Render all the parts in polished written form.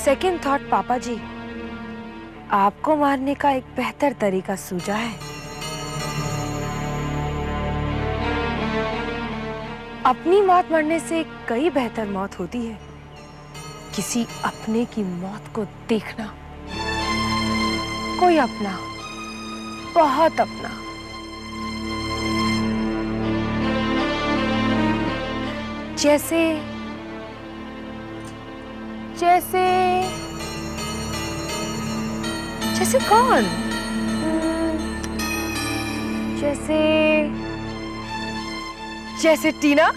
Second thought पापा जी, आपको मारने का एक बेहतर तरीका सूझा है। अपनी मौत मरने से कई बेहतर मौत होती है किसी अपने की मौत को देखना। कोई अपना, बहुत अपना। जैसे जैसे जैसे कौन? जैसे जैसे टीना।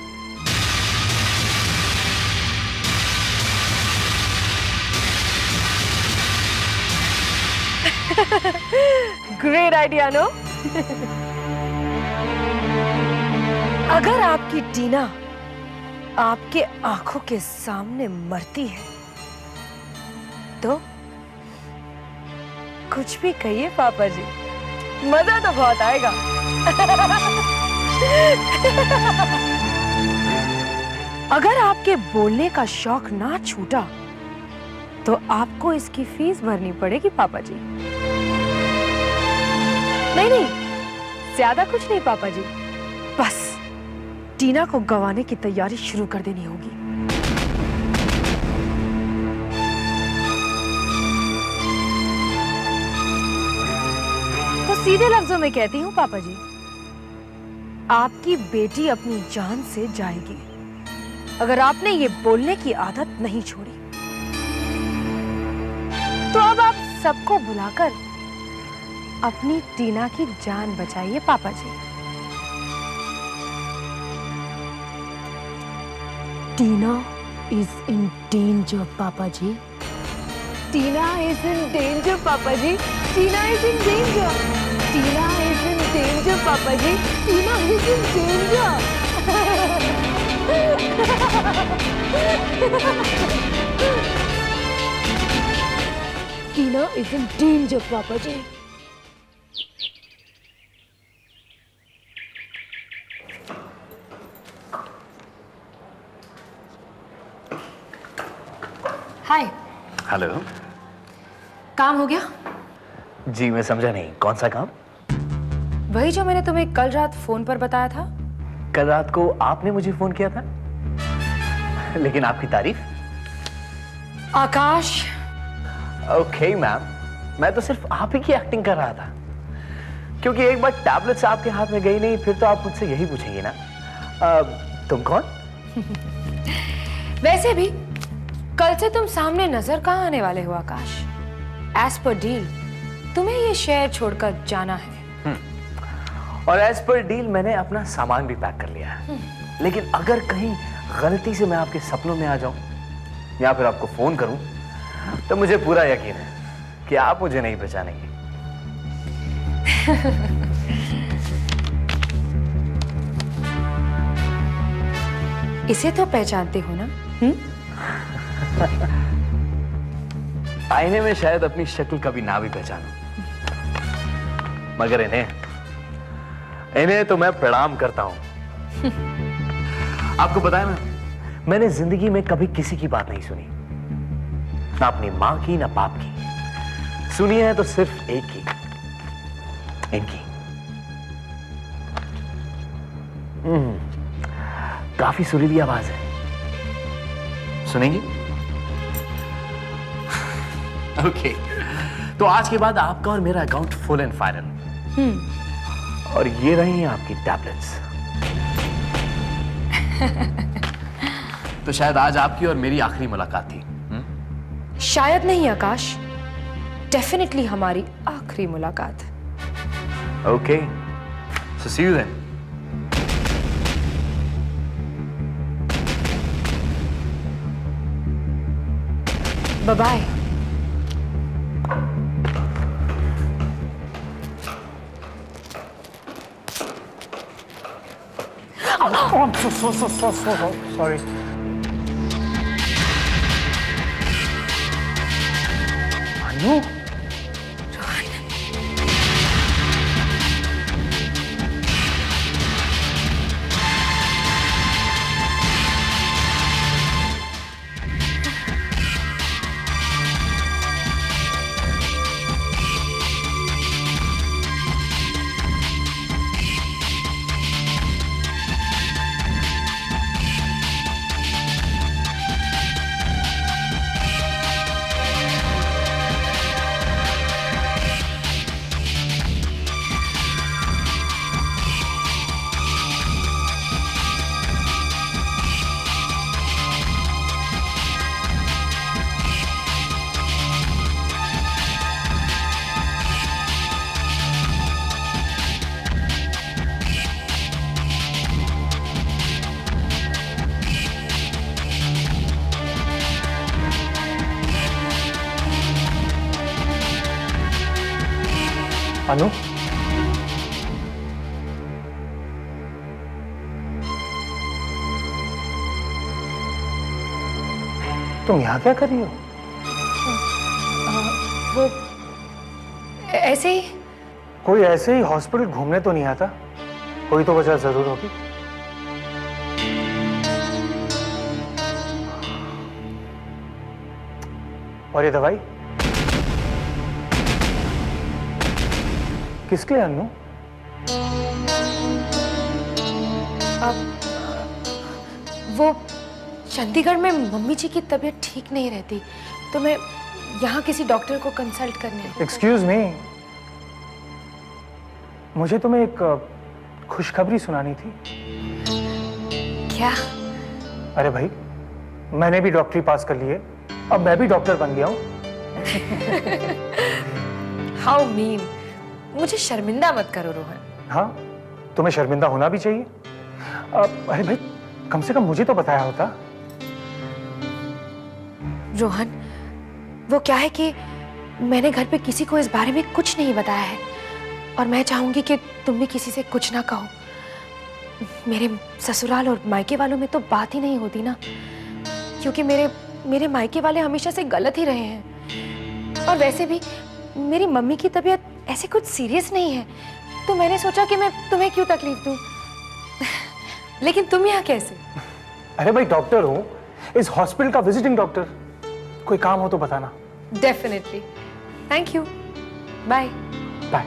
Great idea no? अगर आपकी टीना आपके आंखों के सामने मरती है तो कुछ भी कहिए पापा जी, मजा तो बहुत आएगा। अगर आपके बोलने का शौक ना छूटा तो आपको इसकी फीस भरनी पड़ेगी पापा जी। नहीं नहीं, ज्यादा कुछ नहीं पापा जी, बस टीना को गंवाने की तैयारी शुरू कर देनी होगी। तो सीधे लफ्जों में कहती हूँ पापा जी, आपकी बेटी अपनी जान से जाएगी अगर आपने ये बोलने की आदत नहीं छोड़ी। तो अब आप सबको बुलाकर अपनी टीना की जान बचाइए पापा जी। टीना इज इन डेंजर पापा जी। टीना इज इन डेंजर पापा जी। Tina is in danger. Tina is in danger पापा जी। Tina is in danger. Tina is in danger पापा जी। हाय। हेलो। काम हो गया? जी मैं समझा नहीं, कौन सा काम? वही जो मैंने तुम्हें कल रात फोन पर बताया था। कल रात को आपने मुझे फोन किया था, लेकिन आपकी तारीफ। आकाश। ओके मैम, मैं तो सिर्फ आप ही की एक्टिंग कर रहा था, क्योंकि एक बार टैबलेट्स आपके हाथ में गई नहीं फिर तो आप मुझसे यही पूछेंगे ना, तुम कौन? वैसे भी कल से तुम सामने नजर कहाँ आने वाले हो आकाश। एज पर डील तुम्हें ये शहर छोड़कर जाना है। और एज पर डील मैंने अपना सामान भी पैक कर लिया है। लेकिन अगर कहीं गलती से मैं आपके सपनों में आ जाऊं या फिर आपको फोन करूं तो मुझे पूरा यकीन है कि आप मुझे नहीं पहचानेंगे। इसे तो पहचानते हो ना? आईने में शायद अपनी शक्ल कभी ना भी पहचानूं, मगर इन्हें तो मैं प्रणाम करता हूं। आपको पता है मैंने जिंदगी में कभी किसी की बात नहीं सुनी, ना अपनी मां की ना बाप की। सुनी है तो सिर्फ एक की, इनकी। काफी सुरीली आवाज है, सुनेंगी? ओके, तो आज के बाद आपका और मेरा अकाउंट फुल एंड फाइनल। और ये रही आपकी टैबलेट्स। तो शायद आज आपकी और मेरी आखिरी मुलाकात थी। शायद नहीं आकाश, डेफिनेटली हमारी आखिरी मुलाकात। Okay, so see you then. Bye bye. Oh, I'm so sorry. Anu? Anu, तुम यहाँ क्या कर रही हो? वो ऐसे ही। कोई ऐसे ही हॉस्पिटल घूमने तो नहीं आता, कोई तो वजह जरूर होगी। और ये दवाई किसके लिए अन्नू? वो चंडीगढ़ में मम्मी जी की तबीयत ठीक नहीं रहती, तो मैं यहाँ किसी डॉक्टर को कंसल्ट करने। एक्सक्यूज मी, मुझे तुम्हें एक खुशखबरी सुनानी थी। क्या? अरे भाई, मैंने भी डॉक्टरी पास कर ली है, अब मैं भी डॉक्टर बन गया हूँ। हाउ मीन, मुझे शर्मिंदा मत करो रोहन। हाँ, तुम्हें शर्मिंदा होना भी चाहिए। अरे भाई, कम से कम मुझे तो बताया होता। रोहन, वो क्या है कि मैंने घर पे किसी को इस बारे में कुछ नहीं बताया है, और मैं चाहूंगी कि तुम भी किसी से कुछ ना कहो। मेरे ससुराल और मायके वालों में तो बात ही नहीं होती ना, क्योंकि मेरे मायके वाले हमेशा से गलत ही रहे हैं, और वैसे भी मेरी मम्मी की तबीयत ऐसे कुछ सीरियस नहीं है, तो मैंने सोचा कि मैं तुम्हें क्यों तकलीफ दूं। लेकिन तुम यहाँ कैसे? अरे भाई, डॉक्टर हूँ, इस हॉस्पिटल का विजिटिंग डॉक्टर। कोई काम हो तो बताना। Definitely. Thank you. Bye bye.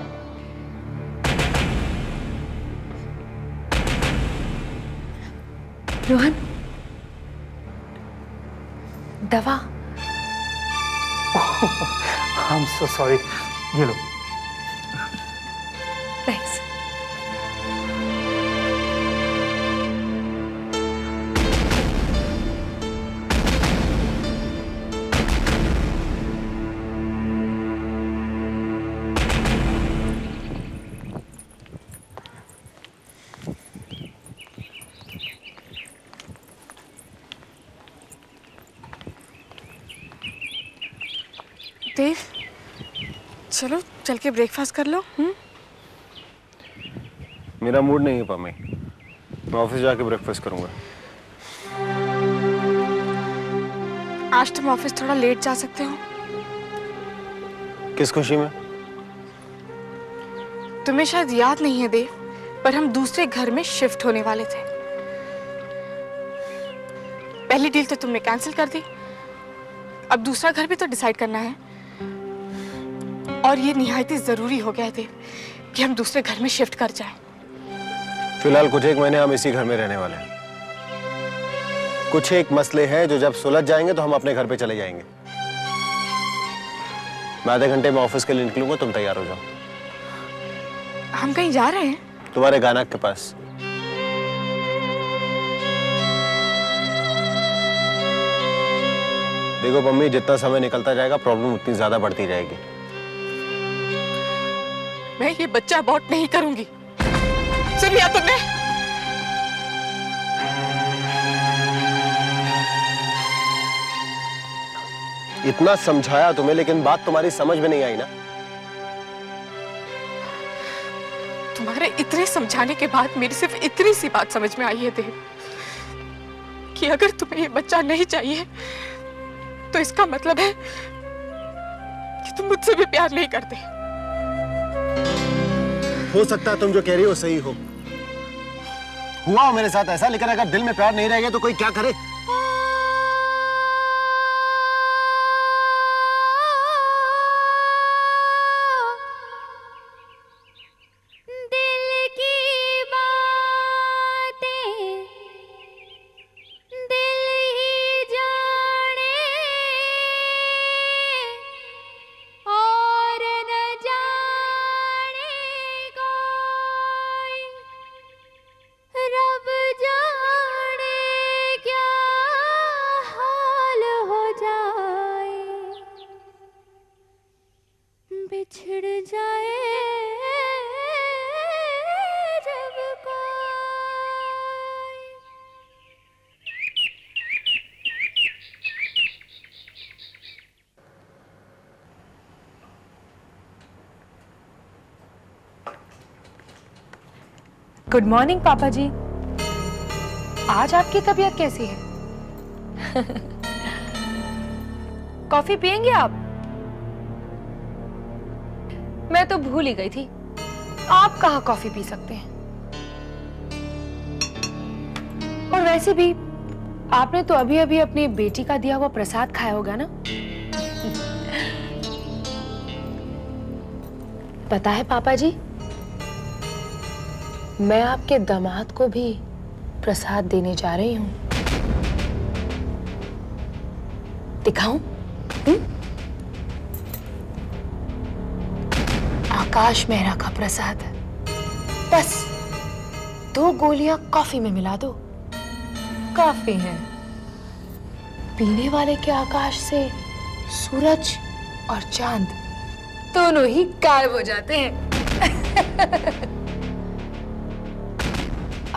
Rohan, दवा। आई एम सो सॉरी, ये लो। थैंक्स। देव, चलो चल के ब्रेकफास्ट कर लो। मेरा मूड नहीं है पम्मी, मैं ऑफिस जाके ब्रेकफास्ट करूंगा। आज तुम ऑफिस थोड़ा लेट जा सकते हो। किस खुशी में? तुम्हें शायद याद नहीं है देव, पर हम दूसरे घर में शिफ्ट होने वाले थे। पहली डील तो तुमने कैंसिल कर दी, अब दूसरा घर भी तो डिसाइड करना है, और ये निहायत ही जरूरी हो गया है देव कि हम दूसरे घर में शिफ्ट कर जाएं। फिलहाल कुछ एक महीने हम इसी घर में रहने वाले हैं। कुछ एक मसले हैं जो जब सुलझ जाएंगे तो हम अपने घर पे चले जाएंगे। मैं आधे घंटे में ऑफिस के लिए निकलूंगा, तुम तैयार हो जाओ। हम कहीं जा रहे हैं? तुम्हारे गानक के पास। देखो मम्मी, जितना समय निकलता जाएगा प्रॉब्लम उतनी ज्यादा बढ़ती जाएगी। मैं ये बच्चा अबॉर्ट नहीं करूंगी, सुन लिया तुमने? इतना समझाया तुम्हें, लेकिन बात तुम्हारी समझ में नहीं आई ना। तुम्हारे इतने समझाने के बाद मेरी सिर्फ इतनी सी बात समझ में आई है देव, कि अगर तुम्हें ये बच्चा नहीं चाहिए तो इसका मतलब है कि तुम मुझसे भी प्यार नहीं करते। हो सकता है तुम जो कह रही हो सही हो, हुआ हो मेरे साथ ऐसा, लेकिन अगर दिल में प्यार नहीं रहेगा तो कोई क्या करे? रब जाने क्या गुड मॉर्निंग पापा जी। आज आपकी तबीयत कैसी है? कॉफी पियेंगे आप? मैं तो भूल ही गई थी, आप कहाँ कॉफी पी सकते हैं। और वैसे भी आपने तो अभी अभी अपनी बेटी का दिया हुआ प्रसाद खाया होगा ना? पता है पापा जी, मैं आपके दामाद को भी प्रसाद देने जा रही हूं। दिखाऊं? आकाश मेहरा का प्रसाद। बस 2 गोलियां कॉफी में मिला दो, काफी है। पीने वाले के आकाश से सूरज और चांद दोनों ही गायब हो जाते हैं।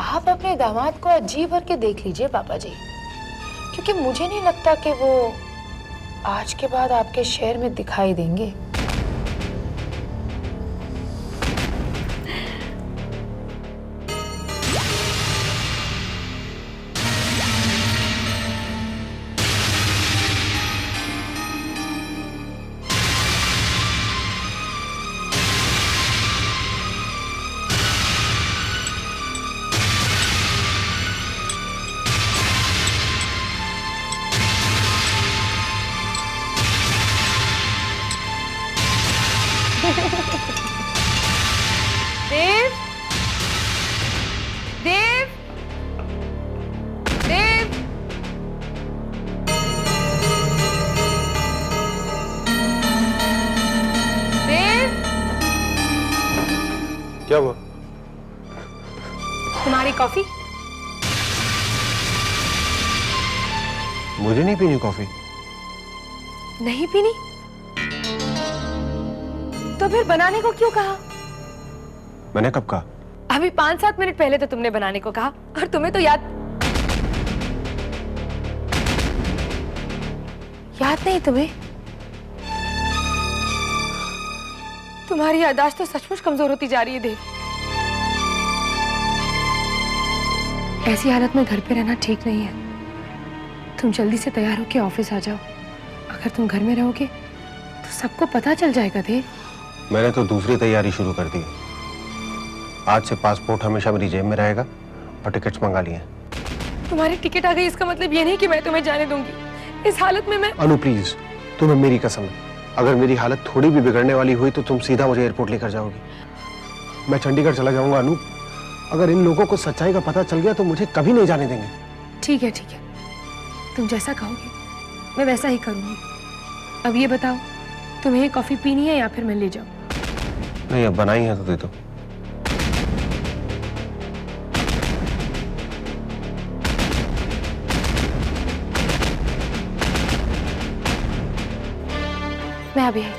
आप अपने दामाद को अजीब भर के देख लीजिए पापा जी, क्योंकि मुझे नहीं लगता कि वो आज के बाद आपके शहर में दिखाई देंगे। देव, देव, देव, देव, क्या हुआ? तुम्हारी कॉफी। मुझे नहीं पीनी कॉफी। नहीं पीनी? तो फिर बनाने को क्यों कहा? मैंने कब कहा? अभी 5-7 मिनट पहले तो तुमने बनाने को कहा, और तुम्हें तो याद नहीं तुम्हें? तुम्हारी याददाश्त तो सचमुच कमजोर होती जा रही है देव। ऐसी हालत में घर पे रहना ठीक नहीं है। तुम जल्दी से तैयार होके ऑफिस आ जाओ। अगर तुम घर में रहोगे तो सबको पता चल जाएगा देव। मैंने तो दूसरी तैयारी शुरू कर दी। आज से पासपोर्ट हमेशा मेरी जेब में रहेगा और टिकट्स मंगा लिए। तुम्हारी टिकट आ गई, इसका मतलब ये नहीं कि मैं तुम्हें जाने दूंगी। इस हालत में मैं... अनु प्लीज, तुम्हें मेरी कसम, अगर मेरी हालत थोड़ी भी बिगड़ने वाली हुई तो तुम सीधा मुझे एयरपोर्ट लेकर जाओगी। मैं चंडीगढ़ चला जाऊंगा अनु। अगर इन लोगों को सच्चाई का पता चल गया तो मुझे कभी नहीं जाने देंगे। ठीक है, ठीक है, तुम जैसा कहोगे मैं वैसा ही करूंगी। अब ये बताओ, तुम्हें ये कॉफी पीनी है या फिर मैं ले जाऊं? नहीं, अब बनाई है तो दे दो। मैं अभी आई।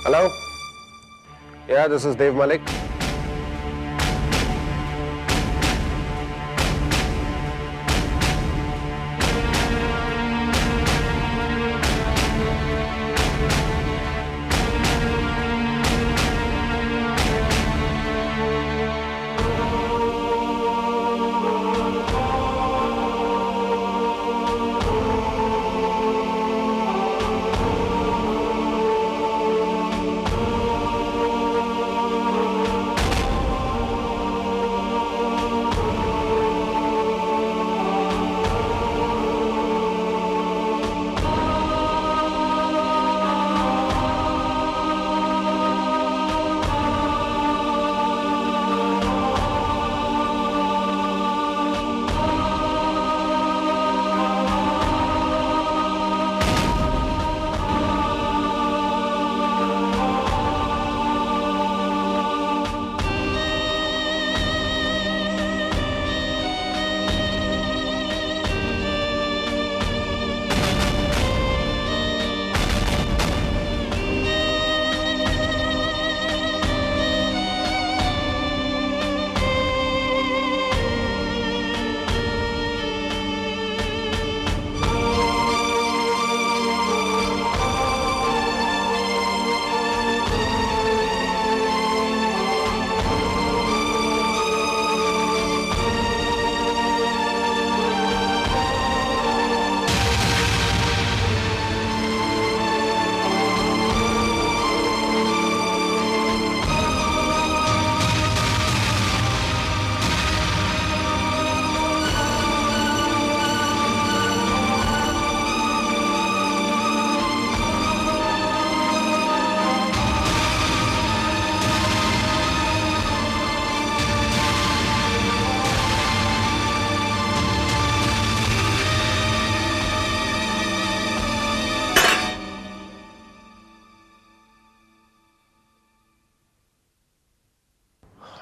Hello? Yeah, this is Dave Malik.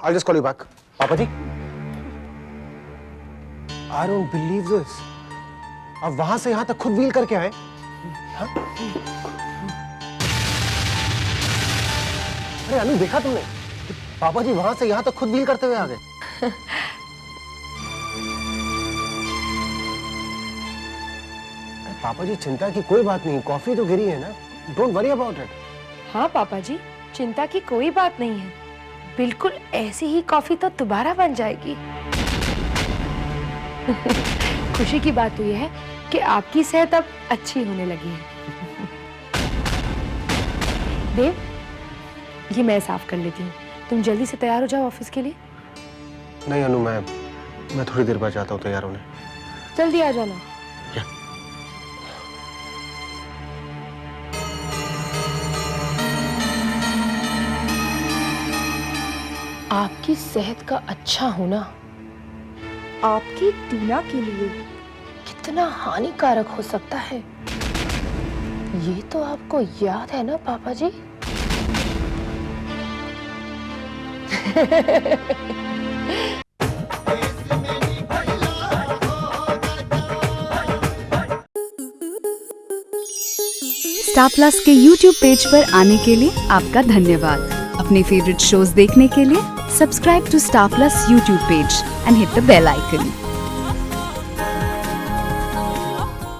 I'll just call you back. पापा जी, I don't believe this. अब वहां से यहां तक खुद व्हील करके आए? हाँ? अरे अनु, देखा तुमने? पापा जी वहां से यहां तक खुद व्हील करते हुए आ गए। पापा जी चिंता की कोई बात नहीं, कॉफी तो गिरी है ना, डोंट वरी अबाउट इट। हाँ पापा जी, चिंता की कोई बात नहीं है, बिल्कुल ऐसी ही कॉफी तो दोबारा बन जाएगी। खुशी की बात तो यह है कि आपकी सेहत अब अच्छी होने लगी है। देव, ये मैं साफ कर लेती हूँ, तुम जल्दी से तैयार हो जाओ ऑफिस के लिए। नहीं अनु, मैं थोड़ी देर बाद जाता हूँ तैयार होने। जल्दी आ जाना। आपकी सेहत का अच्छा होना आपकी टीना के लिए कितना हानिकारक हो सकता है, ये तो आपको याद है ना पापा जी? स्टार प्लस के YouTube पेज पर आने के लिए आपका धन्यवाद। अपने फेवरेट शोज देखने के लिए subscribe to Star Plus YouTube page and hit the bell icon.